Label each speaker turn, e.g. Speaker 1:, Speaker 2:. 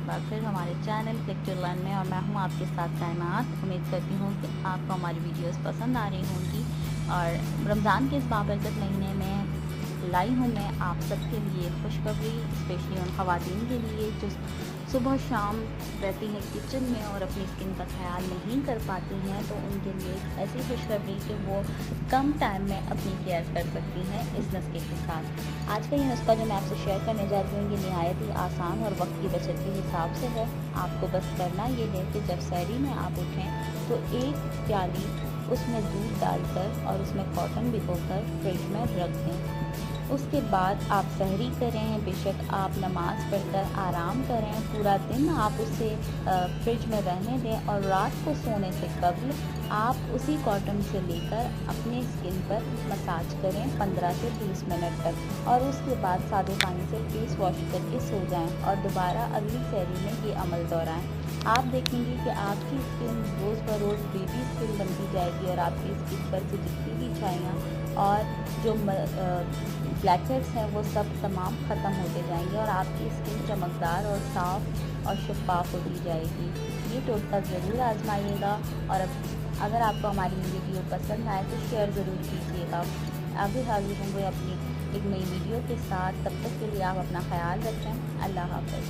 Speaker 1: एक बार फिर हमारे चैनल क्लिक टू लर्न में, और मैं हूं आपके साथ कायनात। उम्मीद करती हूं कि आपको हमारी वीडियोस पसंद आ रही होंगी। और रमज़ान के इस बाबरकत महीने में लाई हूं मैं आप सबके लिए खुशखबरी, स्पेशली उन ख़वातीन के लिए जो सुबह शाम रहती हैं किचन में और अपनी स्किन का ख्याल नहीं कर पाती हैं, तो उनके लिए ऐसी खुशखबरी कि वो कम टाइम में अपनी केयर कर सकती हैं इस नुस्खे के साथ। आज का ये नुस्खा जो मैं आपसे शेयर करने जा रही हूँ ये नहायत ही आसान और वक्त की बचत के हिसाब से है। आपको बस करना ये है कि जब सहरी में आप उठें तो एक प्याली उसमें दूध डालकर और उसमें कॉटन भिगोकर फ्रिज में रख दें। उसके बाद आप सहरी करें, बेशक आप नमाज़ पढ़कर आराम करें, पूरा दिन आप उसे फ्रिज में रहने दें और रात को सोने से कबल आप उसी कॉटन से लेकर अपने स्किन पर मसाज करें 15 से 20 मिनट तक, और उसके बाद सादे पानी से फेस वॉश करके सो जाएं और दोबारा अगली सहरी में ये अमल दोहराएं। आप देखेंगे कि आपकी स्किन रोज़ बरोज़ बेबी स्किन बनती जाएगी और आपकी स्किन पर से जितनी भी छाइयाँ और जो ब्लैक हेड्स हैं वो सब तमाम ख़त्म होते जाएंगे और आपकी स्किन चमकदार और साफ़ और शफाफ होती जाएगी। ये टोटका ज़रूर आजमाइएगा, और अगर आपको हमारी वीडियो पसंद आए तो शेयर ज़रूर कीजिएगा। आगे हाजिर होंगे अपनी एक नई वीडियो के साथ। तब तक के लिए आप अपना ख्याल रखें। अल्लाह हाफ़िज़।